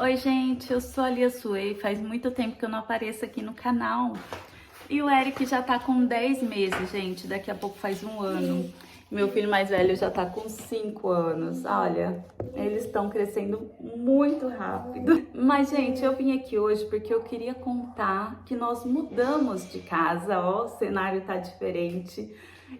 Oi, gente, eu sou a Lia Suei. Faz muito tempo que eu não apareço aqui no canal. E o Eric já tá com 10 meses, gente. Daqui a pouco faz um ano. Meu filho mais velho já tá com 5 anos. Olha, eles estão crescendo muito rápido. Mas, gente, eu vim aqui hoje porque eu queria contar que nós mudamos de casa. Ó, o cenário tá diferente.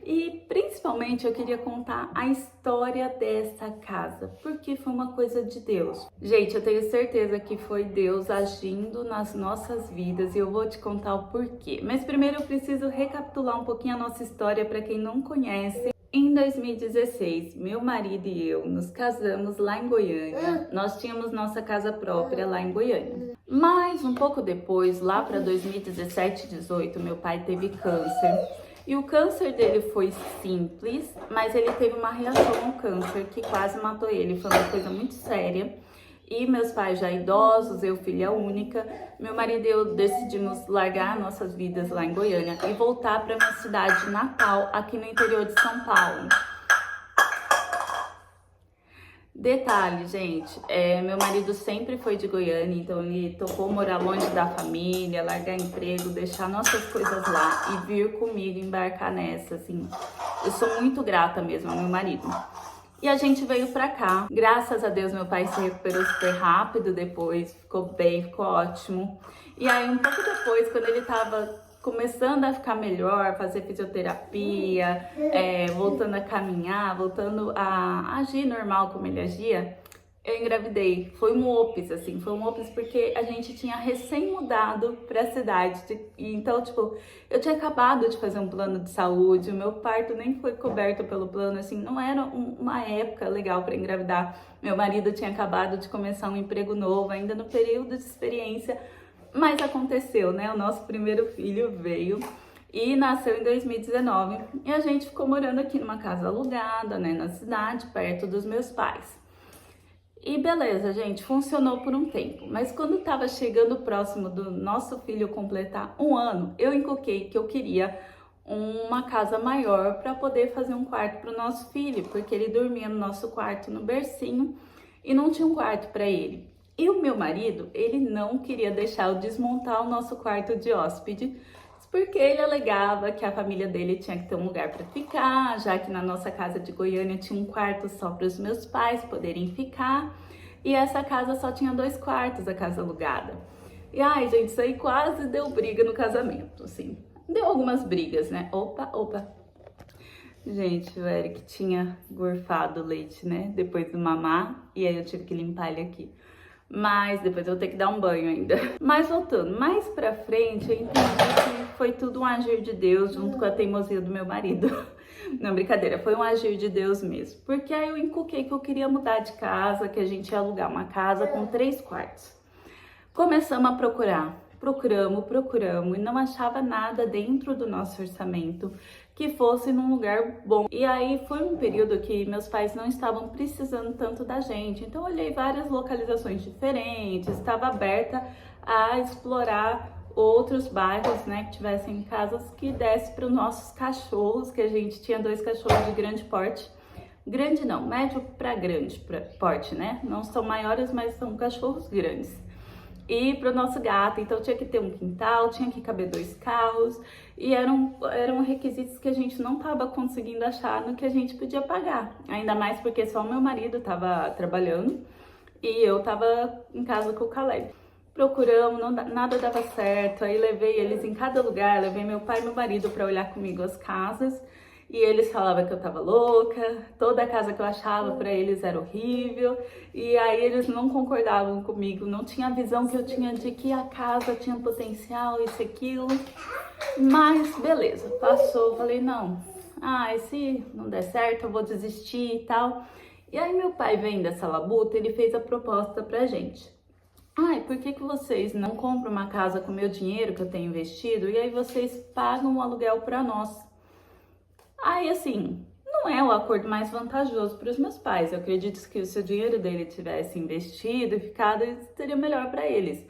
E principalmente eu queria contar a história dessa casa, porque foi uma coisa de Deus. Gente, eu tenho certeza que foi Deus agindo nas nossas vidas e eu vou te contar o porquê. Mas primeiro eu preciso recapitular um pouquinho a nossa história para quem não conhece. Em 2016, meu marido e eu nos casamos lá em Goiânia. Nós tínhamos nossa casa própria lá em Goiânia. Mas um pouco depois, lá para 2017 e 18, meu pai teve câncer. E o câncer dele foi simples, mas ele teve uma reação ao câncer que quase matou ele. Foi uma coisa muito séria. E meus pais já idosos, eu filha única, meu marido e eu decidimos largar nossas vidas lá em Goiânia e voltar para minha cidade natal, aqui no interior de São Paulo. Detalhe, gente, meu marido sempre foi de Goiânia, então ele topou morar longe da família, largar emprego, deixar nossas coisas lá e vir comigo embarcar nessa, assim. Eu sou muito grata mesmo ao meu marido. E a gente veio pra cá. Graças a Deus, meu pai se recuperou super rápido depois, ficou bem, ficou ótimo. E aí, um pouco depois, quando ele tava começando a ficar melhor, fazer fisioterapia, voltando a caminhar, voltando a agir normal como ele agia, eu engravidei. Foi um OPS, assim, foi um OPS porque a gente tinha recém mudado pra cidade. Então, tipo, eu tinha acabado de fazer um plano de saúde, o meu parto nem foi coberto pelo plano, assim, não era uma época legal pra engravidar. Meu marido tinha acabado de começar um emprego novo, ainda no período de experiência, mas aconteceu, né? O nosso primeiro filho veio e nasceu em 2019 e a gente ficou morando aqui numa casa alugada, né, na cidade, perto dos meus pais. E beleza, gente, funcionou por um tempo, mas quando estava chegando próximo do nosso filho completar um ano, eu encuquei que eu queria uma casa maior para poder fazer um quarto para o nosso filho, porque ele dormia no nosso quarto no bercinho e não tinha um quarto para ele. E o meu marido, ele não queria deixar eu desmontar o nosso quarto de hóspede, porque ele alegava que a família dele tinha que ter um lugar para ficar, já que na nossa casa de Goiânia tinha um quarto só para os meus pais poderem ficar, e essa casa só tinha 2 quartos, a casa alugada. E ai, gente, isso aí quase deu briga no casamento, assim. Deu algumas brigas, né? Opa. Gente, o Eric tinha gorfado o leite, né? Depois do mamar, e aí eu tive que limpar ele aqui. Mas depois eu vou ter que dar um banho ainda. Mas voltando, mais pra frente eu entendi que foi tudo um agir de Deus junto com a teimosia do meu marido. Não, brincadeira, foi um agir de Deus mesmo. Porque aí eu encuquei que eu queria mudar de casa, que a gente ia alugar uma casa com 3 quartos. Começamos a procurar. Procuramos e não achava nada dentro do nosso orçamento que fosse num lugar bom. E aí foi um período que meus pais não estavam precisando tanto da gente, então eu olhei várias localizações diferentes, estava aberta a explorar outros bairros, né, que tivessem casas que desse para os nossos cachorros, que a gente tinha 2 cachorros de grande porte. Grande não, médio para grande porte, né? Não são maiores, mas são cachorros grandes. E para o nosso gato, então tinha que ter um quintal, tinha que caber 2 carros, e eram requisitos que a gente não estava conseguindo achar no que a gente podia pagar. Ainda mais porque só o meu marido estava trabalhando e eu estava em casa com o Caleb. Procuramos, nada dava certo, aí levei eles em cada lugar, levei meu pai e meu marido para olhar comigo as casas, e eles falavam que eu tava louca, toda a casa que eu achava para eles era horrível, e aí eles não concordavam comigo, não tinha a visão que eu tinha de que a casa tinha potencial, isso e aquilo. Mas beleza, passou, falei, não, se não der certo eu vou desistir e tal. E aí meu pai, vendo essa labuta, ele fez a proposta pra gente. Por que vocês não compram uma casa com o meu dinheiro que eu tenho investido e aí vocês pagam o aluguel para nós? Aí, assim, não é o acordo mais vantajoso para os meus pais. Eu acredito que se o dinheiro dele tivesse investido e ficado, seria melhor para eles.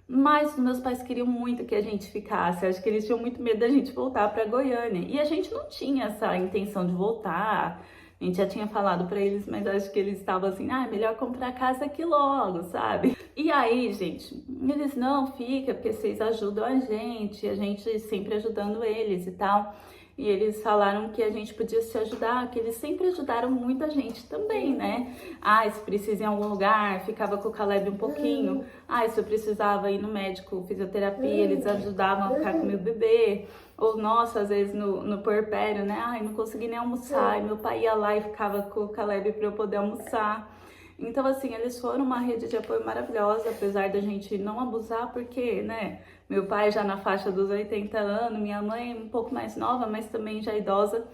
Mas os meus pais queriam muito que a gente ficasse. Acho que eles tinham muito medo da gente voltar para Goiânia. E a gente não tinha essa intenção de voltar. A gente já tinha falado pra eles, mas acho que eles estavam assim, ah, é melhor comprar casa aqui logo, sabe? E aí, gente, eles, não, fica, porque vocês ajudam a gente sempre ajudando eles e tal. E eles falaram que a gente podia se ajudar, que eles sempre ajudaram muita gente também, né? Ah, se precisa ir em algum lugar, ficava com o Caleb um pouquinho. Ah, se eu precisava ir no médico, fisioterapia, eles ajudavam a ficar com o meu bebê. Ou, nossa, às vezes no puerpério, né? Ai, não consegui nem almoçar. E meu pai ia lá e ficava com o Caleb para eu poder almoçar. Então, assim, eles foram uma rede de apoio maravilhosa, apesar da gente não abusar, porque, né? Meu pai já na faixa dos 80 anos, minha mãe um pouco mais nova, mas também já idosa.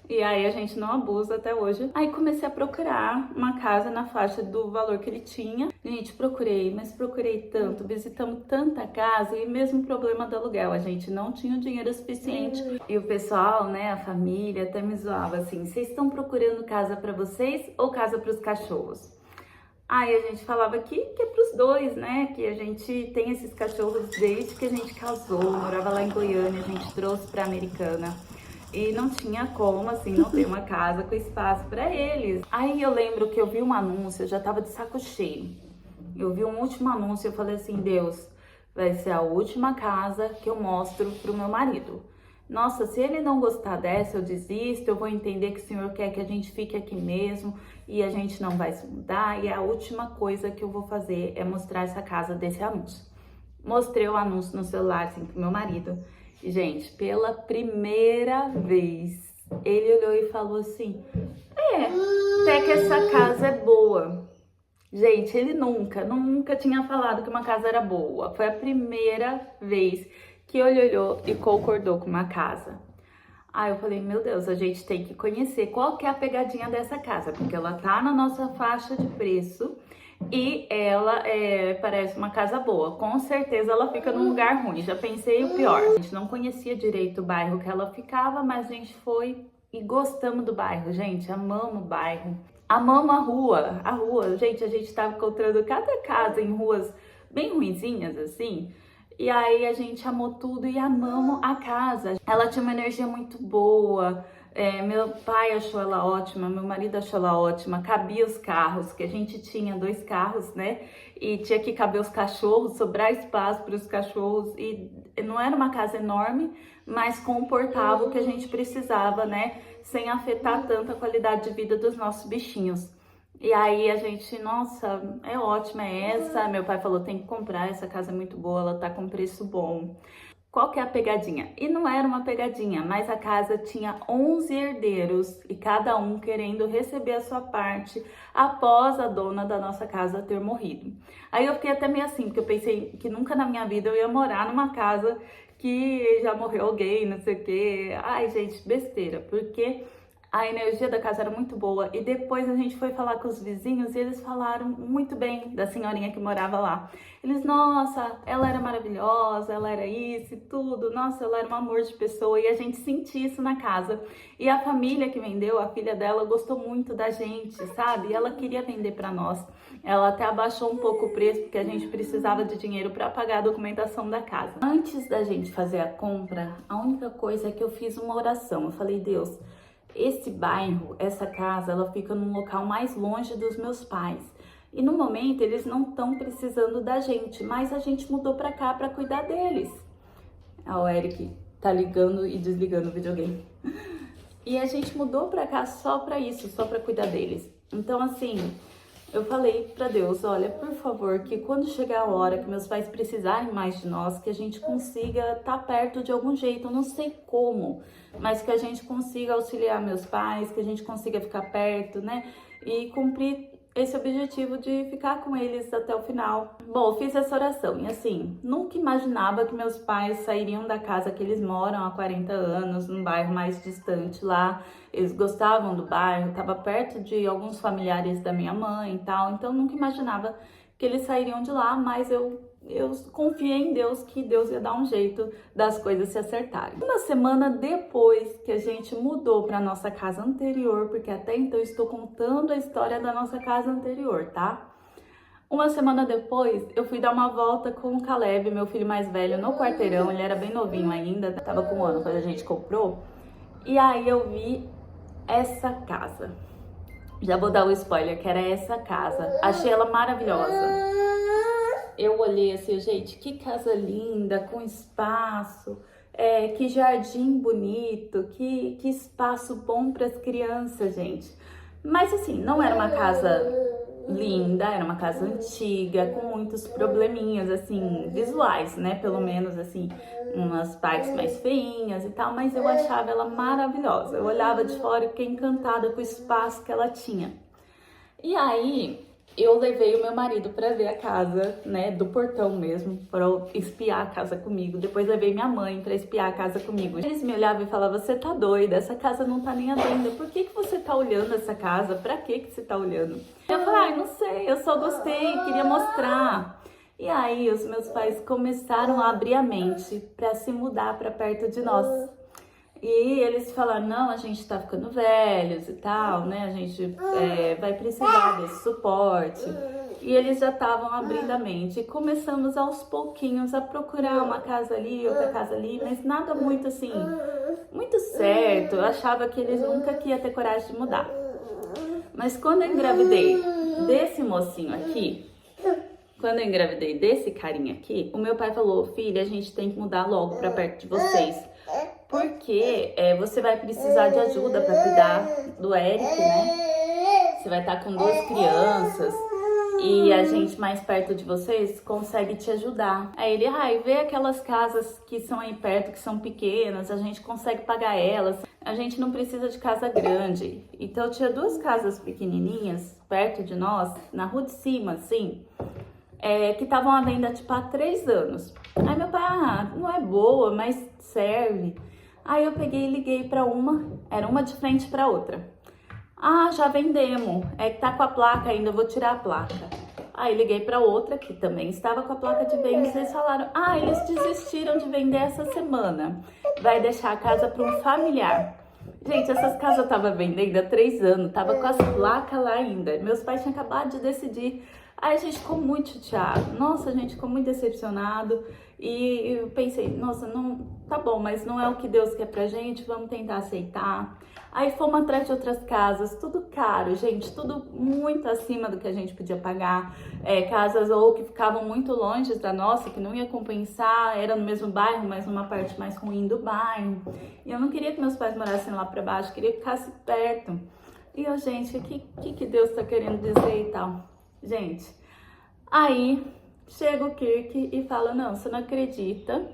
E aí a gente não abusa até hoje. Aí comecei a procurar uma casa na faixa do valor que ele tinha. Gente, procurei, mas procurei tanto, visitamos tanta casa e mesmo problema do aluguel, a gente não tinha o dinheiro suficiente. E o pessoal, né, a família até me zoava assim, vocês estão procurando casa para vocês ou casa para os cachorros? Aí a gente falava que é pros dois, né? Que a gente tem esses cachorros desde que a gente casou, morava lá em Goiânia, a gente trouxe pra Americana. E não tinha como, assim, não ter uma casa com espaço pra eles. Aí eu lembro que eu vi um anúncio, eu já tava de saco cheio. Eu vi um último anúncio e eu falei assim, Deus, vai ser a última casa que eu mostro pro meu marido. Nossa, se ele não gostar dessa, eu desisto, eu vou entender que o Senhor quer que a gente fique aqui mesmo e a gente não vai se mudar. E a última coisa que eu vou fazer é mostrar essa casa desse anúncio. Mostrei o anúncio no celular, assim, pro meu marido. E, gente, pela primeira vez, ele olhou e falou assim, até que essa casa é boa. Gente, ele nunca tinha falado que uma casa era boa. Foi a primeira vez que ele olhou e concordou com uma casa. Aí eu falei, meu Deus, a gente tem que conhecer qual que é a pegadinha dessa casa, porque ela tá na nossa faixa de preço e ela parece uma casa boa. Com certeza ela fica num lugar ruim, já pensei o pior. A gente não conhecia direito o bairro que ela ficava, mas a gente foi e gostamos do bairro, gente, amamos o bairro. Amamos a rua, gente, a gente tava encontrando cada casa em ruas bem ruinzinhas, assim, e aí a gente amou tudo e amamos a casa. Ela tinha uma energia muito boa, meu pai achou ela ótima, meu marido achou ela ótima, cabia os carros, que a gente tinha 2 carros, né, e tinha que caber os cachorros, sobrar espaço para os cachorros, e não era uma casa enorme, mas comportava o que a gente precisava, né, sem afetar tanto a qualidade de vida dos nossos bichinhos. E aí a gente, nossa, é ótima essa. Meu pai falou, tem que comprar, essa casa é muito boa, ela tá com preço bom. Qual que é a pegadinha? E não era uma pegadinha, mas a casa tinha 11 herdeiros e cada um querendo receber a sua parte após a dona da nossa casa ter morrido. Aí eu fiquei até meio assim, porque eu pensei que nunca na minha vida eu ia morar numa casa que já morreu alguém, não sei o quê. Ai, gente, besteira, porque a energia da casa era muito boa e depois a gente foi falar com os vizinhos e eles falaram muito bem da senhorinha que morava lá. Eles, nossa, ela era maravilhosa, ela era isso e tudo, nossa, ela era um amor de pessoa e a gente sentia isso na casa. E a família que vendeu, a filha dela, gostou muito da gente, sabe? E ela queria vender para nós. Ela até abaixou um pouco o preço porque a gente precisava de dinheiro para pagar a documentação da casa. Antes da gente fazer a compra, a única coisa é que eu fiz uma oração. Eu falei, Deus, esse bairro, essa casa, ela fica num local mais longe dos meus pais. E no momento eles não estão precisando da gente, mas a gente mudou pra cá pra cuidar deles. O Eric tá ligando e desligando o videogame. E a gente mudou pra cá só pra isso, só pra cuidar deles. Então assim, eu falei pra Deus, olha, por favor, que quando chegar a hora que meus pais precisarem mais de nós, que a gente consiga estar perto de algum jeito, eu não sei como, mas que a gente consiga auxiliar meus pais, que a gente consiga ficar perto, né? E cumprir esse objetivo de ficar com eles até o final. Bom, eu fiz essa oração e assim, nunca imaginava que meus pais sairiam da casa que eles moram há 40 anos, num bairro mais distante lá. Eles gostavam do bairro, estava perto de alguns familiares da minha mãe e tal, então nunca imaginava que eles sairiam de lá, mas eu confiei em Deus, que Deus ia dar um jeito das coisas se acertarem. Uma semana depois que a gente mudou para nossa casa anterior, porque até então eu estou contando a história da nossa casa anterior, tá? Uma semana depois, eu fui dar uma volta com o Caleb, meu filho mais velho, no quarteirão. Ele era bem novinho ainda, tava com 1 ano quando a gente comprou. E aí eu vi essa casa. Já vou dar o spoiler, que era essa casa. Achei ela maravilhosa. Eu olhei assim, gente, que casa linda, com espaço, que jardim bonito, que espaço bom para as crianças, gente. Mas assim, não era uma casa linda, era uma casa antiga, com muitos probleminhas, assim, visuais, né? Pelo menos, assim, umas partes mais feinhas e tal, mas eu achava ela maravilhosa. Eu olhava de fora e fiquei encantada com o espaço que ela tinha. E aí, eu levei o meu marido para ver a casa, né, do portão mesmo, para espiar a casa comigo. Depois levei minha mãe para espiar a casa comigo. Eles me olhavam e falavam: você tá doida, essa casa não tá nem à venda. Por que você tá olhando essa casa? Pra que você tá olhando? Eu falei: não sei, eu só gostei, queria mostrar. E aí, os meus pais começaram a abrir a mente para se mudar para perto de nós. E eles falaram: não, a gente tá ficando velhos e tal, né? A gente vai precisar desse suporte. E eles já estavam abrindo a mente. E começamos aos pouquinhos a procurar uma casa ali, outra casa ali, mas nada muito assim, muito certo. Eu achava que eles nunca iam ter coragem de mudar. Mas quando eu engravidei desse mocinho aqui, quando eu engravidei desse carinha aqui, o meu pai falou: filha, a gente tem que mudar logo pra perto de vocês. Porque você vai precisar de ajuda para cuidar do Eric, né? Você vai estar com 2 crianças e a gente mais perto de vocês consegue te ajudar. Aí ele: vê aquelas casas que são aí perto, que são pequenas, a gente consegue pagar elas. A gente não precisa de casa grande. Então tinha 2 casas pequenininhas perto de nós, na rua de cima, assim, que estavam à venda tipo há 3 anos. Aí meu pai: não é boa, mas serve. Aí eu peguei e liguei para era uma de frente para outra. Já vendemos, que tá com a placa ainda, eu vou tirar a placa. Aí liguei para outra que também estava com a placa de venda, e eles falaram: eles desistiram de vender essa semana, vai deixar a casa para um familiar. Gente, essas casas estavam vendendo há 3 anos, tava com as placas lá ainda, meus pais tinham acabado de decidir. Aí a gente ficou muito chateado, nossa, a gente ficou muito decepcionado. E eu pensei: nossa, não, tá bom, mas não é o que Deus quer pra gente, vamos tentar aceitar. Aí fomos atrás de outras casas, tudo caro, gente, tudo muito acima do que a gente podia pagar. Casas ou que ficavam muito longe da nossa, que não ia compensar, era no mesmo bairro, mas numa parte mais ruim do bairro. E eu não queria que meus pais morassem lá pra baixo, queria que ficasse perto. E eu: gente, o que Deus tá querendo dizer e tal? Gente, aí chega o Kirk e fala: não, você não acredita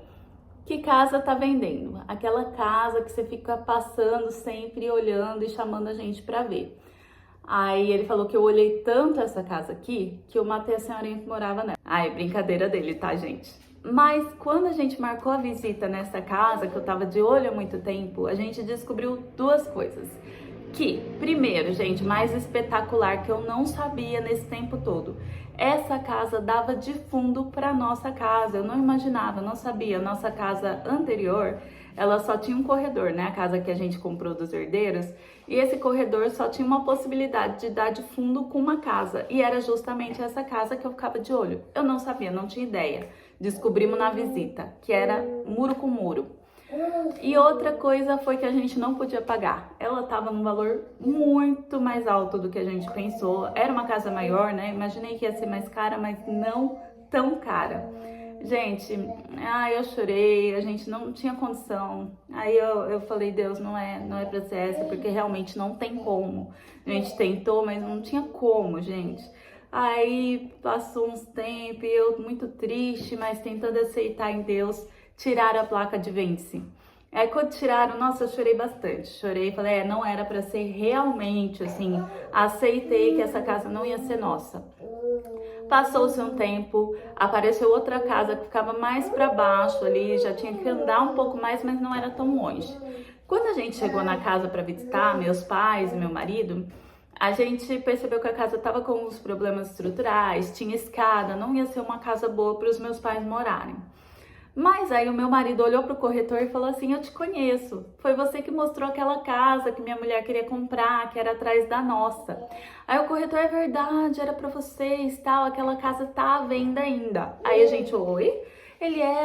que casa tá vendendo. Aquela casa que você fica passando sempre, olhando e chamando a gente pra ver. Aí ele falou que eu olhei tanto essa casa aqui, que eu matei a senhorinha que morava nela. Brincadeira dele, tá, gente? Mas quando a gente marcou a visita nessa casa, que eu tava de olho há muito tempo, a gente descobriu 2 coisas. Que, primeiro, gente, mais espetacular, que eu não sabia nesse tempo todo, essa casa dava de fundo para nossa casa. Eu não imaginava, não sabia. Nossa casa anterior, ela só tinha um corredor, né? A casa que a gente comprou dos herdeiros, e esse corredor só tinha uma possibilidade de dar de fundo com uma casa, e era justamente essa casa que eu ficava de olho. Eu não sabia, não tinha ideia. Descobrimos na visita, que era muro com muro. E outra coisa foi que a gente não podia pagar. Ela estava num valor muito mais alto do que a gente pensou. Era uma casa maior, né? Imaginei que ia ser mais cara, mas não tão cara. Gente, eu chorei, a gente não tinha condição. Aí eu falei: Deus, não é pra ser essa, porque realmente não tem como. A gente tentou, mas não tinha como, gente. Aí passou uns tempos, eu muito triste, mas tentando aceitar em Deus, tiraram a placa de vence. Quando tiraram, nossa, eu chorei bastante. Chorei, falei: não era pra ser realmente, assim. Aceitei que essa casa não ia ser nossa. Passou-se um tempo, apareceu outra casa que ficava mais pra baixo ali, já tinha que andar um pouco mais, mas não era tão longe. Quando a gente chegou na casa pra visitar, meus pais e meu marido, a gente percebeu que a casa estava com uns problemas estruturais, tinha escada, não ia ser uma casa boa para os meus pais morarem. Mas aí o meu marido olhou pro corretor e falou assim: eu te conheço, foi você que mostrou aquela casa que minha mulher queria comprar, que era atrás da nossa. Aí o corretor: é verdade, era pra vocês, tal, aquela casa tá à venda ainda. Aí a gente: oi?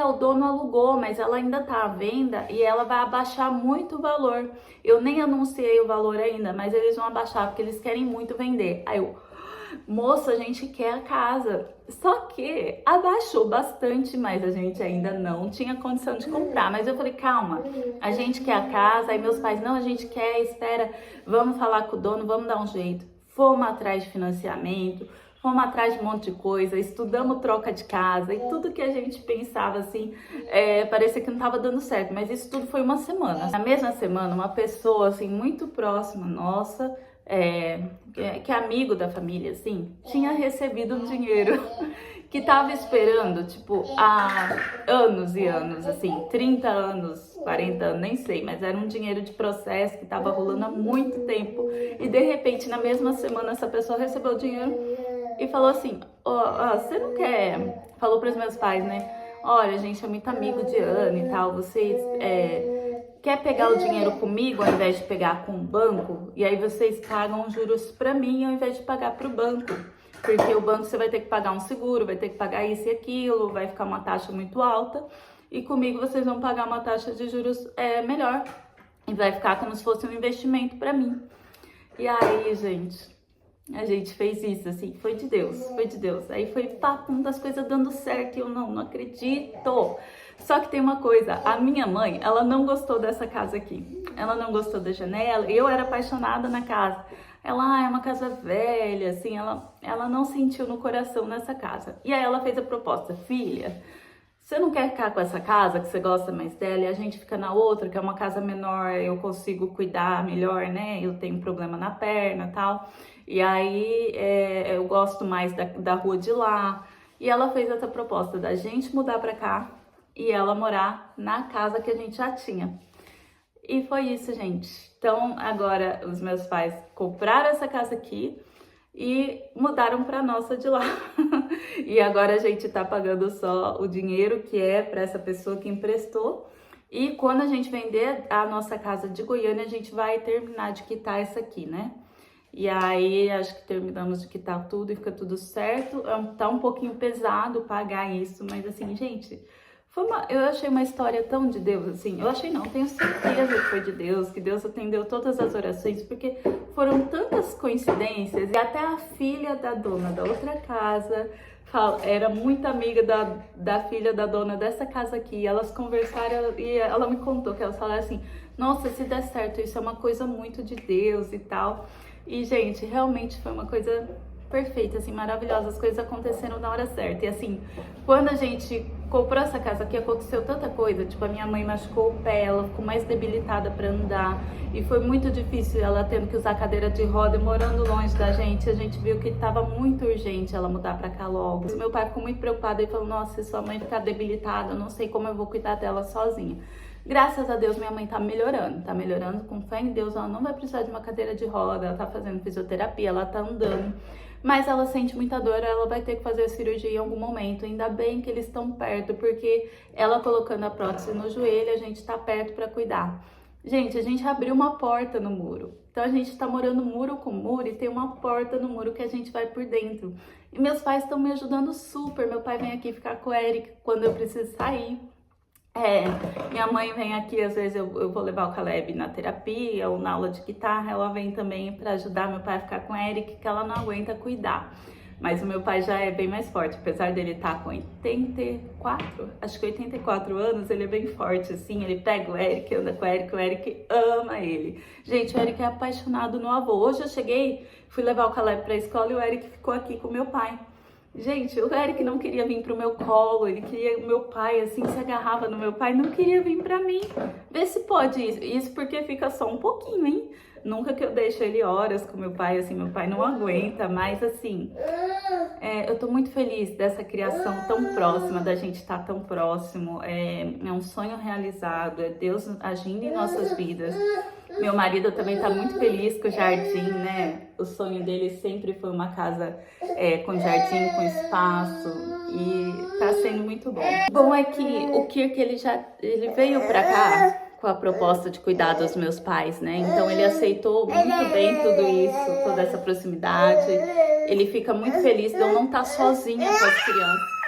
O dono alugou, mas ela ainda tá à venda e ela vai abaixar muito o valor. Eu nem anunciei o valor ainda, mas eles vão abaixar porque eles querem muito vender. Aí eu, moça, a gente quer a casa. Só que abaixou bastante, mas a gente ainda não tinha condição de comprar. Mas eu falei, calma, a gente quer a casa. Aí meus pais, não, a gente quer, espera, vamos falar com o dono, vamos dar um jeito. Fomos atrás de financiamento, fomos atrás de um monte de coisa, estudamos troca de casa e tudo que a gente pensava assim, parecia que não estava dando certo, mas isso tudo foi uma semana. Na mesma semana, uma pessoa assim muito próxima nossa, que é amigo da família, assim, tinha recebido um dinheiro que tava esperando, tipo, há anos e anos, assim, 30 anos, 40 anos, nem sei, mas era um dinheiro de processo que tava rolando há muito tempo. E de repente, na mesma semana, essa pessoa recebeu o dinheiro e falou assim, você não quer, falou para os meus pais, né? Olha, a gente é muito amigo de Ana e tal, vocês quer pegar o dinheiro comigo ao invés de pegar com o banco? E aí vocês pagam juros para mim ao invés de pagar para o banco. Porque o banco você vai ter que pagar um seguro, vai ter que pagar isso e aquilo, vai ficar uma taxa muito alta. E comigo vocês vão pagar uma taxa de juros melhor. E vai ficar como se fosse um investimento para mim. E aí, gente, a gente fez isso, assim, foi de Deus, foi de Deus. Aí foi papo das coisas dando certo e eu não acredito. Só que tem uma coisa, a minha mãe, ela não gostou dessa casa aqui. Ela não gostou da janela, eu era apaixonada na casa. Ela, é uma casa velha, assim, ela não sentiu no coração nessa casa. E aí ela fez a proposta, filha, você não quer ficar com essa casa, que você gosta mais dela, e a gente fica na outra, que é uma casa menor, eu consigo cuidar melhor, né? Eu tenho problema na perna e tal. E aí eu gosto mais da rua de lá. E ela fez essa proposta da gente mudar pra cá e ela morar na casa que a gente já tinha. E foi isso, gente. Então, agora os meus pais compraram essa casa aqui e mudaram para nossa de lá. E agora a gente tá pagando só o dinheiro que é para essa pessoa que emprestou. E quando a gente vender a nossa casa de Goiânia, a gente vai terminar de quitar essa aqui, né? E aí, acho que terminamos de quitar tudo e fica tudo certo. Tá um pouquinho pesado pagar isso, mas assim, gente... eu achei uma história tão de Deus, assim, eu achei não, tenho certeza que foi de Deus, que Deus atendeu todas as orações, porque foram tantas coincidências, e até a filha da dona da outra casa era muito amiga da filha da dona dessa casa aqui, elas conversaram e ela me contou que elas falaram assim, nossa, se der certo, isso é uma coisa muito de Deus e tal, e gente, realmente foi uma coisa... perfeita, assim, maravilhosa, as coisas aconteceram na hora certa. E assim, quando a gente comprou essa casa aqui, aconteceu tanta coisa, tipo, a minha mãe machucou o pé, ela ficou mais debilitada para andar, e foi muito difícil ela tendo que usar cadeira de roda e morando longe da gente, a gente viu que estava muito urgente ela mudar para cá logo. Meu pai ficou muito preocupado e falou, nossa, se sua mãe ficar debilitada, eu não sei como eu vou cuidar dela sozinha. Graças a Deus, minha mãe tá melhorando com fé em Deus, ela não vai precisar de uma cadeira de roda, ela tá fazendo fisioterapia, ela tá andando, mas ela sente muita dor, ela vai ter que fazer a cirurgia em algum momento, ainda bem que eles estão perto, porque ela colocando a prótese no joelho, a gente tá perto para cuidar. Gente, a gente abriu uma porta no muro, então a gente tá morando muro com muro e tem uma porta no muro que a gente vai por dentro. E meus pais estão me ajudando super, meu pai vem aqui ficar com o Eric quando eu preciso sair. Minha mãe vem aqui, às vezes eu vou levar o Caleb na terapia ou na aula de guitarra, ela vem também para ajudar meu pai a ficar com o Eric, que ela não aguenta cuidar. Mas o meu pai já é bem mais forte, apesar dele estar com 84, acho que 84 anos, ele é bem forte, assim, ele pega o Eric, anda com o Eric ama ele. Gente, o Eric é apaixonado no avô. Hoje eu cheguei, fui levar o Caleb para a escola e o Eric ficou aqui com o meu pai. Gente, o Eric não queria vir pro meu colo, ele queria o meu pai, assim, se agarrava no meu pai, não queria vir pra mim. Vê se pode isso porque fica só um pouquinho, hein? Nunca que eu deixo ele horas com meu pai, assim, meu pai não aguenta, mas assim, eu tô muito feliz dessa criação tão próxima, da gente estar tão próximo, é um sonho realizado, é Deus agindo em nossas vidas. Meu marido também tá muito feliz com o jardim, né? O sonho dele sempre foi uma casa com jardim, com espaço, e tá sendo muito bom. Bom é que o Kirk, ele veio pra cá com a proposta de cuidar dos meus pais, né? Então ele aceitou muito bem tudo isso, toda essa proximidade. Ele fica muito feliz de eu não estar sozinha com as crianças.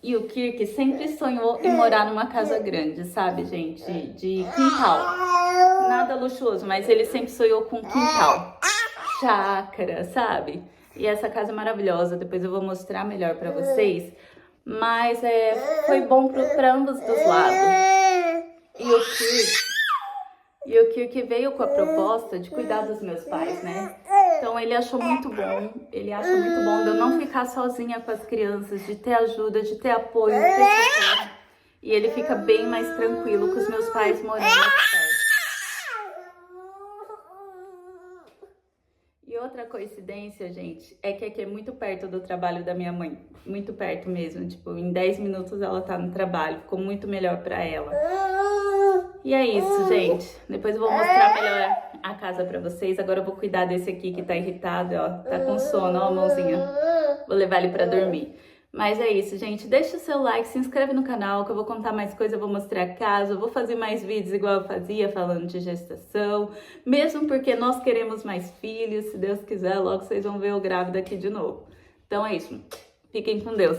E o Kirk sempre sonhou em morar numa casa grande, sabe, gente? De quintal. Nada luxuoso, mas ele sempre sonhou com quintal. Chácara, sabe? E essa casa é maravilhosa, depois eu vou mostrar melhor pra vocês. Mas foi bom pra ambos dos lados. E o Kirk veio com a proposta de cuidar dos meus pais, né? Então ele achou muito bom, ele acha muito bom de eu não ficar sozinha com as crianças, de ter ajuda, de ter apoio, de ter socorro. E ele fica bem mais tranquilo com os meus pais morando aqui perto. E outra coincidência, gente, é que aqui é muito perto do trabalho da minha mãe. Muito perto mesmo, tipo, em 10 minutos ela tá no trabalho, ficou muito melhor pra ela. E é isso, gente. Depois eu vou mostrar melhor a casa pra vocês. Agora eu vou cuidar desse aqui que tá irritado, ó. Tá com sono, ó, mãozinha. Vou levar ele pra dormir. Mas é isso, gente. Deixa o seu like, se inscreve no canal que eu vou contar mais coisas, eu vou mostrar a casa, eu vou fazer mais vídeos igual eu fazia, falando de gestação. Mesmo porque nós queremos mais filhos, se Deus quiser, logo vocês vão ver eu grávida aqui de novo. Então é isso. Fiquem com Deus.